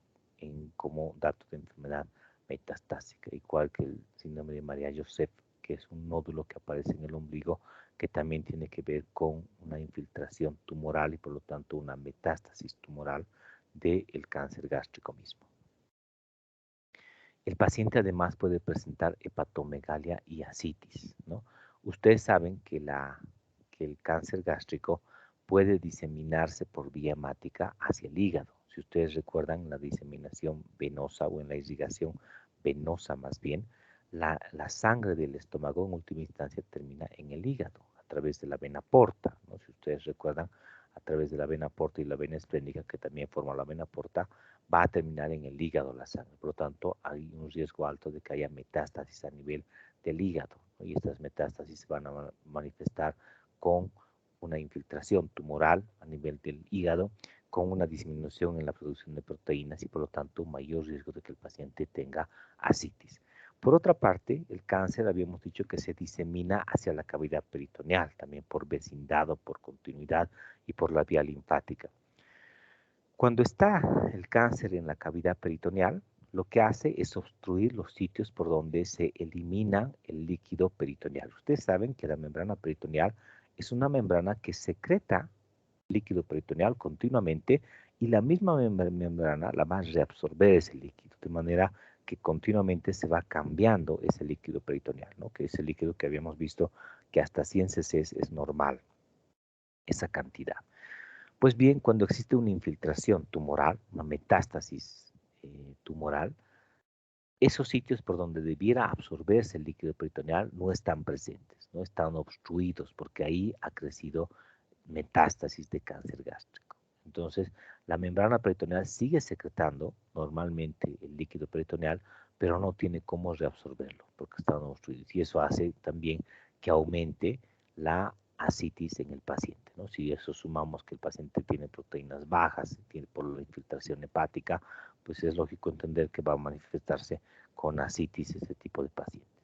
como dato de enfermedad metastásica, igual que el síndrome de María Joseph, que es un nódulo que aparece en el ombligo, que también tiene que ver con una infiltración tumoral y por lo tanto una metástasis tumoral del cáncer gástrico mismo. El paciente además puede presentar hepatomegalia y ascitis, ¿no? Ustedes saben que el cáncer gástrico puede diseminarse por vía hemática hacia el hígado. Si ustedes recuerdan la diseminación venosa o en la irrigación venosa más bien, la sangre del estómago en última instancia termina en el hígado a través de la vena porta, ¿no? Si ustedes recuerdan, a través de la vena porta y la vena esplénica, que también forma la vena porta, va a terminar en el hígado la sangre. Por lo tanto, hay un riesgo alto de que haya metástasis a nivel del hígado, ¿no? Y estas metástasis se van a manifestar con una infiltración tumoral a nivel del hígado, con una disminución en la producción de proteínas y por lo tanto un mayor riesgo de que el paciente tenga ascitis. Por otra parte, el cáncer habíamos dicho que se disemina hacia la cavidad peritoneal, también por vecindad o por continuidad y por la vía linfática. Cuando está el cáncer en la cavidad peritoneal, lo que hace es obstruir los sitios por donde se elimina el líquido peritoneal. Ustedes saben que la membrana peritoneal es una membrana que secreta líquido peritoneal continuamente y la misma membrana la va a reabsorber ese líquido, de manera que continuamente se va cambiando ese líquido peritoneal, ¿no? Que es el líquido que habíamos visto que hasta 100 cc es normal, esa cantidad. Pues bien, cuando existe una infiltración tumoral, una metástasis tumoral, esos sitios por donde debiera absorberse el líquido peritoneal no están presentes, no están obstruidos, porque ahí ha crecido metástasis de cáncer gástrico. Entonces, la membrana peritoneal sigue secretando normalmente el líquido peritoneal, pero no tiene cómo reabsorberlo, porque están obstruidos. Y eso hace también que aumente la ascitis en el paciente, ¿no? Si eso sumamos que el paciente tiene proteínas bajas, tiene por la infiltración hepática, pues es lógico entender que va a manifestarse con ascitis ese tipo de pacientes.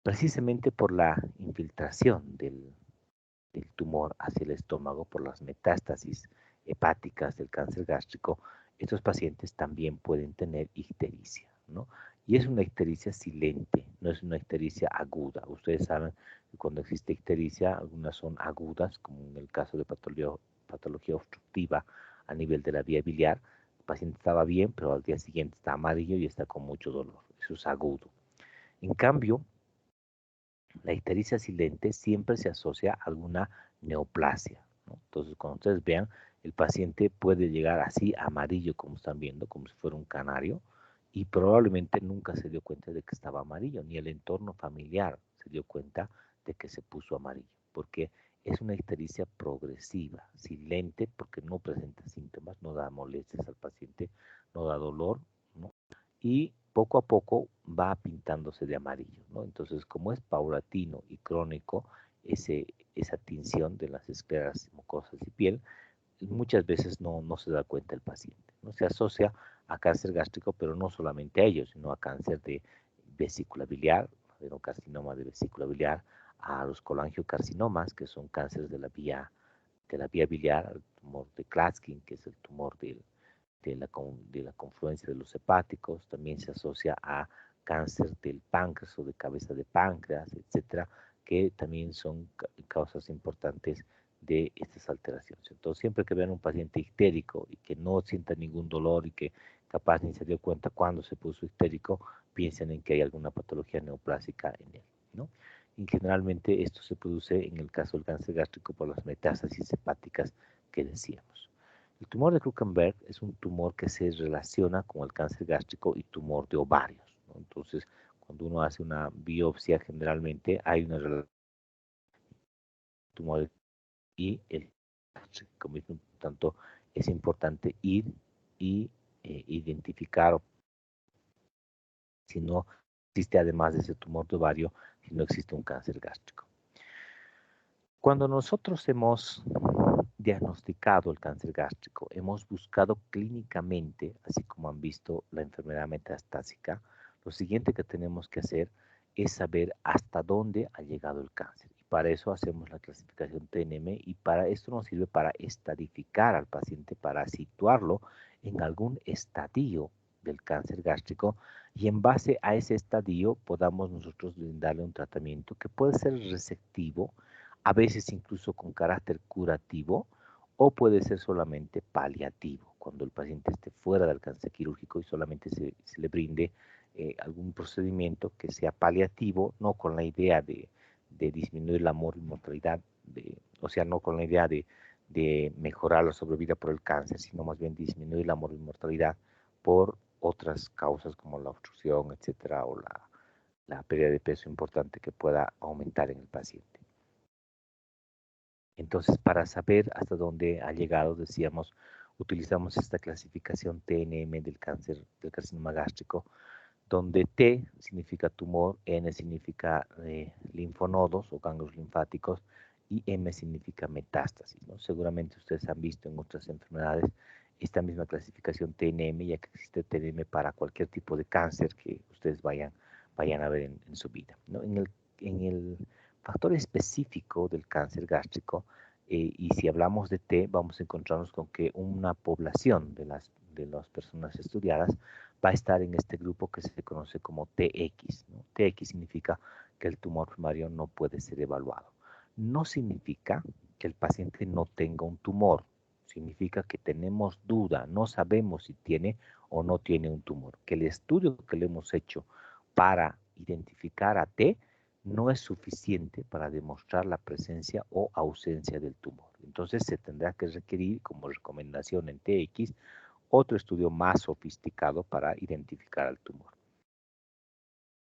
Precisamente por la infiltración del tumor hacia el estómago, por las metástasis hepáticas del cáncer gástrico, estos pacientes también pueden tener ictericia, ¿no? Y es una ictericia silente, no es una ictericia aguda. Ustedes saben que cuando existe ictericia, algunas son agudas, como en el caso de patología obstructiva a nivel de la vía biliar. El paciente estaba bien, pero al día siguiente está amarillo y está con mucho dolor. Eso es agudo. En cambio, la ictericia silente siempre se asocia a alguna neoplasia, ¿no? Entonces, cuando ustedes vean, el paciente puede llegar así amarillo, como están viendo, como si fuera un canario, y probablemente nunca se dio cuenta de que estaba amarillo, ni el entorno familiar se dio cuenta de que se puso amarillo, porque es una ictericia progresiva, silente, porque no presenta síntomas, no da molestias al paciente, no da dolor, ¿no? Y poco a poco va pintándose de amarillo, ¿no? Entonces, como es paulatino y crónico esa tinción de las escleras mucosas y piel, muchas veces no se da cuenta el paciente, ¿no? Se asocia a cáncer gástrico, pero no solamente a ellos, sino a cáncer de vesícula biliar, adenocarcinoma de vesícula biliar, a los colangiocarcinomas, que son cánceres de la vía biliar, el tumor de Klatskin, que es el tumor de la confluencia de los hepáticos, también se asocia a cáncer del páncreas o de cabeza de páncreas, etcétera, que también son causas importantes de estas alteraciones. Entonces, siempre que vean un paciente histérico y que no sienta ningún dolor y que capaz ni se dio cuenta cuando se puso histérico, piensen en que hay alguna patología neoplásica en él, ¿no? Y generalmente esto se produce en el caso del cáncer gástrico por las metástasis hepáticas que decíamos. El tumor de Krukenberg es un tumor que se relaciona con el cáncer gástrico y tumor de ovarios, ¿no? Entonces, cuando uno hace una biopsia, generalmente hay una relación entre el tumor y el gástrico. Por tanto, es importante ir y identificar si no existe, además de ese tumor de ovario, si no existe un cáncer gástrico. Cuando nosotros hemos diagnosticado el cáncer gástrico, hemos buscado clínicamente, así como han visto la enfermedad metastásica, lo siguiente que tenemos que hacer es saber hasta dónde ha llegado el cáncer. Y para eso hacemos la clasificación TNM y para esto nos sirve para estadificar al paciente, para situarlo en algún estadio del cáncer gástrico y en base a ese estadio podamos nosotros darle un tratamiento que puede ser receptivo, a veces incluso con carácter curativo, o puede ser solamente paliativo, cuando el paciente esté fuera del cáncer quirúrgico y solamente se le brinde algún procedimiento que sea paliativo, no con la idea de disminuir la mortalidad, o sea, no con la idea de mejorar la sobrevida por el cáncer, sino más bien disminuir la mortalidad por otras causas como la obstrucción, etcétera, o la pérdida de peso importante que pueda aumentar en el paciente. Entonces, para saber hasta dónde ha llegado, decíamos, utilizamos esta clasificación TNM del cáncer, del carcinoma gástrico, donde T significa tumor, N significa linfonodos o ganglios linfáticos y M significa metástasis, ¿no? Seguramente ustedes han visto en otras enfermedades esta misma clasificación TNM, ya que existe TNM para cualquier tipo de cáncer que ustedes vayan a ver en su vida, ¿no? En el factor específico del cáncer gástrico, y si hablamos de T, vamos a encontrarnos con que una población de las personas estudiadas va a estar en este grupo que se conoce como TX, ¿no? TX significa que el tumor primario no puede ser evaluado. No significa que el paciente no tenga un tumor, significa que tenemos duda, no sabemos si tiene o no tiene un tumor, que el estudio que le hemos hecho para identificar a T no es suficiente para demostrar la presencia o ausencia del tumor. Entonces se tendrá que requerir como recomendación en TX otro estudio más sofisticado para identificar al tumor.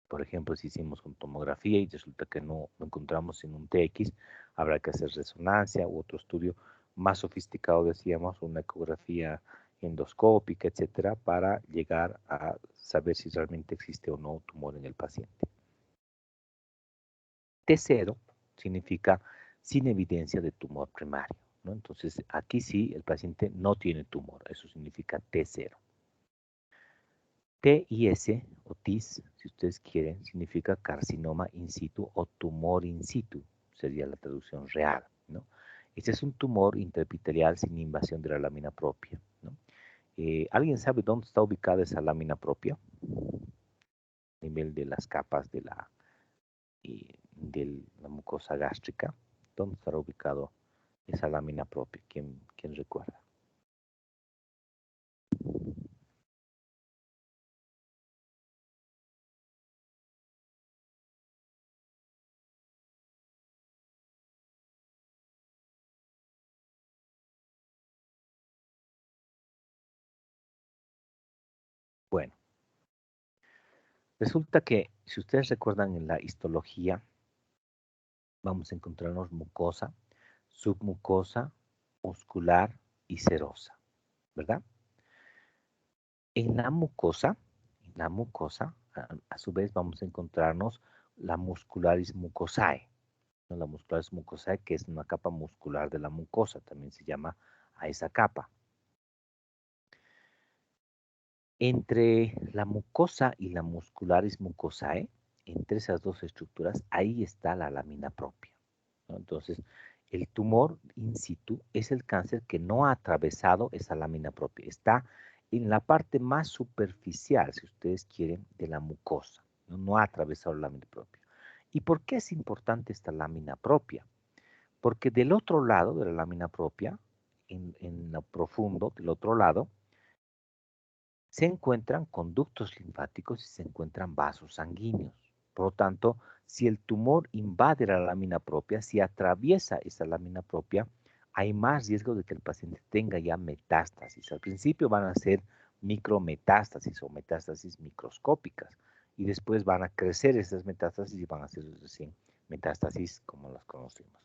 Por ejemplo, si hicimos con tomografía y resulta que no encontramos en un TX, habrá que hacer resonancia u otro estudio más sofisticado, decíamos, una ecografía endoscópica, etcétera, para llegar a saber si realmente existe o no tumor en el paciente. T0 significa sin evidencia de tumor primario, ¿no? Entonces, aquí sí el paciente no tiene tumor, eso significa T0. TIS o TIS, si ustedes quieren, significa carcinoma in situ o tumor in situ, sería la traducción real, ¿no? Este es un tumor intraepitelial sin invasión de la lámina propia, ¿no? ¿Alguien sabe dónde está ubicada esa lámina propia? A nivel de las capas de la mucosa gástrica. ¿Dónde estará ubicado esa lámina propia? ¿Quién recuerda? Bueno, resulta que si ustedes recuerdan en la histología, vamos a encontrarnos mucosa, submucosa, muscular y serosa, ¿verdad? En la mucosa, a su vez vamos a encontrarnos la muscularis mucosae, ¿no? La muscularis mucosae, que es una capa muscular de la mucosa, también se llama capa. Entre la mucosa y la muscularis mucosae, entre esas dos estructuras, ahí está la lámina propia, ¿no? Entonces, el tumor in situ es el cáncer que no ha atravesado esa lámina propia. Está en la parte más superficial, si ustedes quieren, de la mucosa. No ha atravesado la lámina propia. ¿Y por qué es importante esta lámina propia? Porque del otro lado de la lámina propia, en lo profundo, del otro lado, se encuentran conductos linfáticos y se encuentran vasos sanguíneos. Por lo tanto, si el tumor invade la lámina propia, si atraviesa esa lámina propia, hay más riesgo de que el paciente tenga ya metástasis. Al principio van a ser micrometástasis o metástasis microscópicas y después van a crecer esas metástasis y van a ser recién metástasis como las conocemos.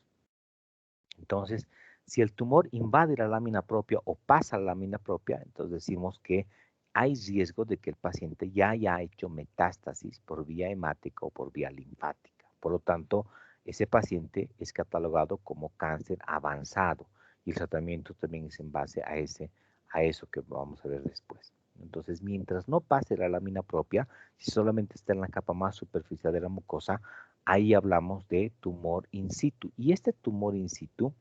Entonces, si el tumor invade la lámina propia o pasa la lámina propia, entonces decimos que hay riesgo de que el paciente ya haya hecho metástasis por vía hemática o por vía linfática. Por lo tanto, ese paciente es catalogado como cáncer avanzado y el tratamiento también es en base a eso que vamos a ver después. Entonces, mientras no pase la lámina propia, si solamente está en la capa más superficial de la mucosa, ahí hablamos de tumor in situ. Y este tumor in situ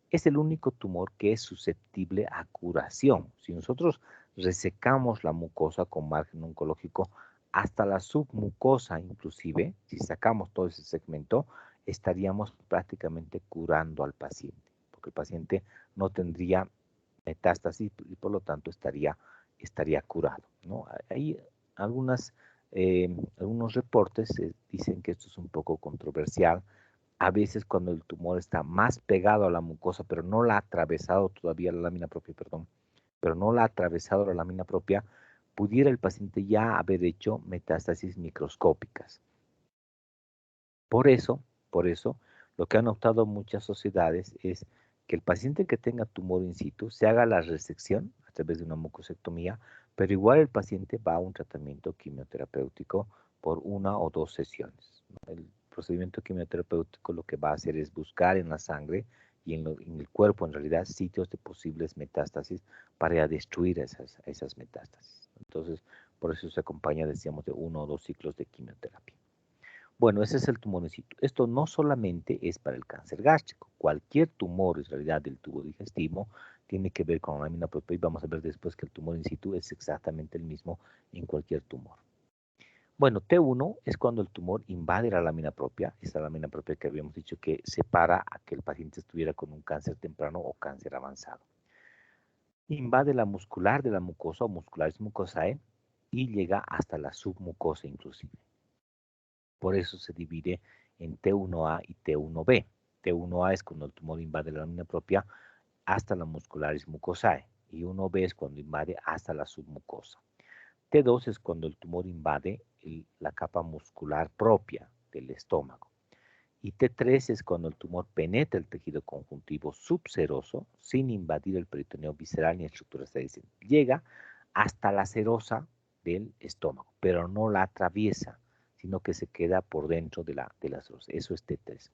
es el único tumor que es susceptible a curación. Si nosotros resecamos la mucosa con margen oncológico hasta la submucosa inclusive, si sacamos todo ese segmento, estaríamos prácticamente curando al paciente, porque el paciente no tendría metástasis y por lo tanto estaría curado, ¿no? Hay algunos reportes dicen que esto es un poco controversial. A veces cuando el tumor está más pegado a la mucosa, pero no la ha atravesado todavía la lámina propia, perdón, pero no la ha atravesado la lámina propia, pudiera el paciente ya haber hecho metástasis microscópicas. Por eso, lo que han optado muchas sociedades es que el paciente que tenga tumor in situ se haga la resección a través de una mucosectomía, pero igual el paciente va a un tratamiento quimioterapéutico por 1 o 2 sesiones. El procedimiento quimioterapéutico lo que va a hacer es buscar en la sangre y en el cuerpo, en realidad, sitios de posibles metástasis para destruir esas metástasis. Entonces, por eso se acompaña, decíamos, de 1 o 2 ciclos de quimioterapia. Bueno, ese es el tumor in situ. Esto no solamente es para el cáncer gástrico. Cualquier tumor, en realidad, del tubo digestivo tiene que ver con la lámina propia y vamos a ver después que el tumor in situ es exactamente el mismo en cualquier tumor. Bueno, T1 es cuando el tumor invade la lámina propia, esa lámina propia que habíamos dicho que separa a que el paciente estuviera con un cáncer temprano o cáncer avanzado. Invade la muscular de la mucosa o muscularis mucosae y llega hasta la submucosa inclusive. Por eso se divide en T1A y T1B. T1A es cuando el tumor invade la lámina propia hasta la muscularis mucosae y 1B es cuando invade hasta la submucosa. T2 es cuando el tumor invade la capa muscular propia del estómago. Y T3 es cuando el tumor penetra el tejido conjuntivo subseroso sin invadir el peritoneo visceral ni estructuras adyacentes. Llega hasta la serosa del estómago, pero no la atraviesa, sino que se queda por dentro de la serosa. Eso es T3.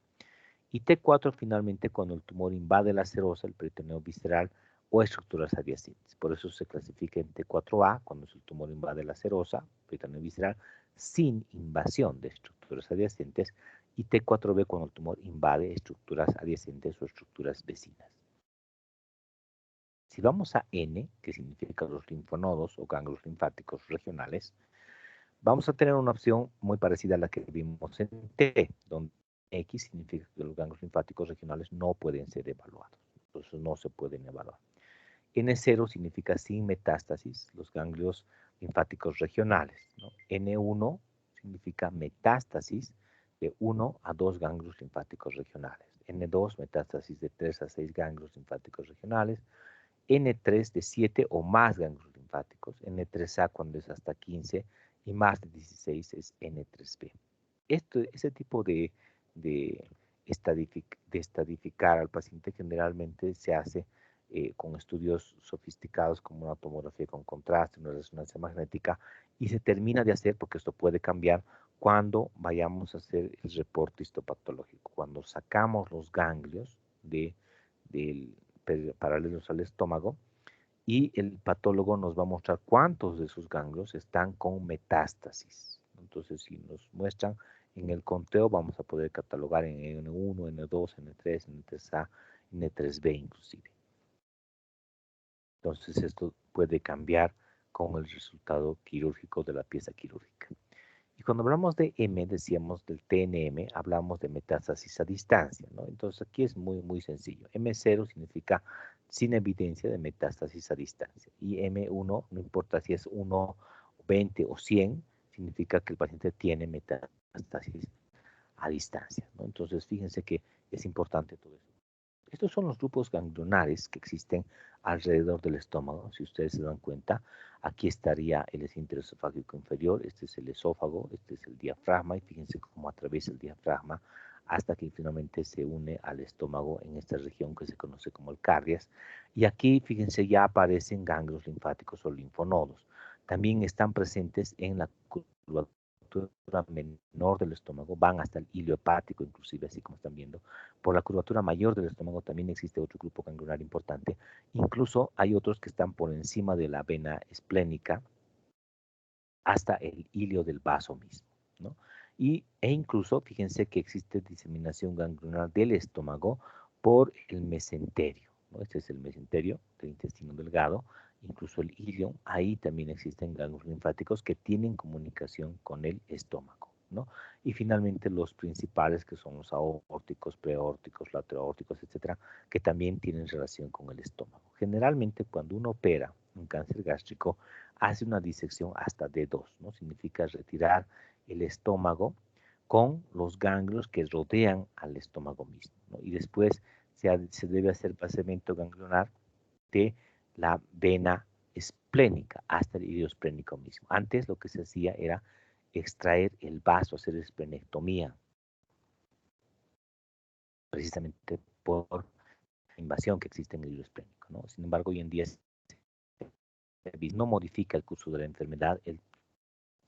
Y T4 finalmente cuando el tumor invade la serosa, el peritoneo visceral o estructuras adyacentes. Por eso se clasifica en T4A cuando el tumor invade la serosa, peritoneo visceral, sin invasión de estructuras adyacentes, y T4B cuando el tumor invade estructuras adyacentes o estructuras vecinas. Si vamos a N, que significa los linfonodos o ganglios linfáticos regionales, vamos a tener una opción muy parecida a la que vimos en T, donde X significa que los ganglios linfáticos regionales no pueden ser evaluados, entonces no se pueden evaluar. N0 significa sin metástasis, los ganglios linfáticos regionales, ¿no? N1 significa metástasis de 1 a 2 ganglios linfáticos regionales. N2, metástasis de 3 a 6 ganglios linfáticos regionales. N3 de 7 o más ganglios linfáticos. N3A cuando es hasta 15 y más de 16 es N3B. Ese tipo de estadificar al paciente generalmente se hace con estudios sofisticados como una tomografía con contraste, una resonancia magnética, y se termina de hacer, porque esto puede cambiar, cuando vayamos a hacer el reporte histopatológico, cuando sacamos los ganglios paralelos al estómago, y el patólogo nos va a mostrar cuántos de esos ganglios están con metástasis. Entonces, si nos muestran en el conteo, vamos a poder catalogar en N1, N2, N3, N3A, N3B inclusive. Entonces, esto puede cambiar con el resultado quirúrgico de la pieza quirúrgica. Y cuando hablamos de M, decíamos del TNM, hablamos de metástasis a distancia, ¿no? Entonces aquí es muy sencillo. M0 significa sin evidencia de metástasis a distancia. Y M1, no importa si es 1, 20 o 100, significa que el paciente tiene metástasis a distancia, ¿no? Entonces fíjense que es importante todo eso. Estos son los grupos ganglionares que existen alrededor del estómago. Si ustedes se dan cuenta, aquí estaría el esfínter esofágico inferior, este es el esófago, este es el diafragma, y fíjense cómo atraviesa el diafragma hasta que finalmente se une al estómago en esta región que se conoce como el cardias. Y aquí, fíjense, ya aparecen ganglios linfáticos o linfonodos. También están presentes en la curvatura menor del estómago, van hasta el hilo hepático, inclusive, así como están viendo. Por la curvatura mayor del estómago también existe otro grupo ganglionar importante. Incluso hay otros que están por encima de la vena esplénica hasta el hilio del vaso mismo, ¿no? E incluso, fíjense que existe diseminación ganglionar del estómago por el mesenterio, ¿no? Este es el mesenterio del intestino delgado, incluso el hilio, ahí también existen ganglios linfáticos que tienen comunicación con el estómago, ¿no? Y finalmente los principales, que son los aórticos, preaórticos, lateroaórticos, etcétera, que también tienen relación con el estómago. Generalmente cuando uno opera un cáncer gástrico, hace una disección hasta D2, ¿no? Significa retirar el estómago con los ganglios que rodean al estómago mismo, ¿no? Y después se debe hacer vaciamiento ganglionar de la vena esplénica hasta el hilo esplénico mismo. Antes lo que se hacía era extraer el vaso, hacer esplenectomía, precisamente por la invasión que existe en el hilo esplénico, ¿no? Sin embargo, hoy en día no modifica el curso de la enfermedad, el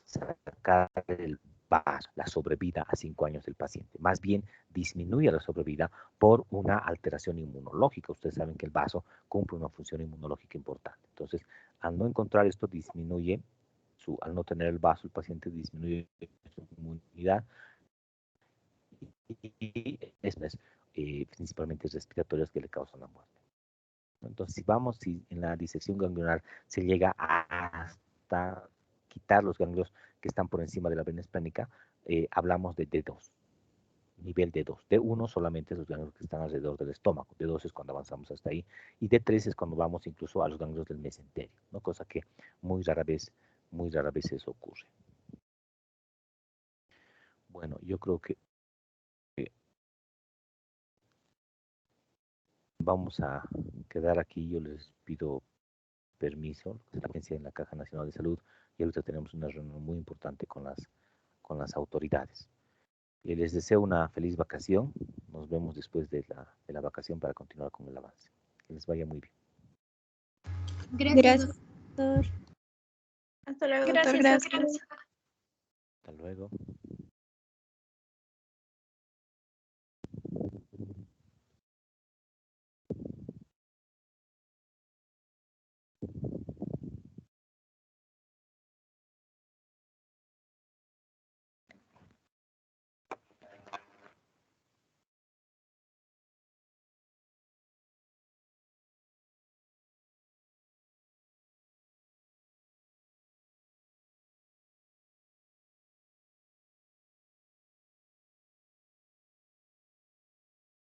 sacar el vaso, la sobrevida a 5 años del paciente. Más bien disminuye la sobrevida por una alteración inmunológica. Ustedes saben que el vaso cumple una función inmunológica importante. Entonces, al no encontrar esto, disminuye al no tener el vaso, el paciente disminuye su inmunidad y es principalmente respiratorias que le causan la muerte. Entonces, si en la disección ganglionar se llega hasta quitar los ganglios que están por encima de la vena esplénica, hablamos de D2, nivel D2. D1 solamente esos ganglios que están alrededor del estómago. D2 es cuando avanzamos hasta ahí. Y D3 es cuando vamos incluso a los ganglios del mesenterio, ¿no? Cosa que muy rara vez eso ocurre. Bueno, yo creo que vamos a quedar aquí. Yo les pido permiso, la agencia en la Caja Nacional de Salud, y ahorita tenemos una reunión muy importante con las autoridades. Les deseo una feliz vacación. Nos vemos después de la vacación para continuar con el avance. Que les vaya muy bien. Gracias, doctor. Hasta luego, doctor. Gracias, Gracias. doctor. Hasta luego.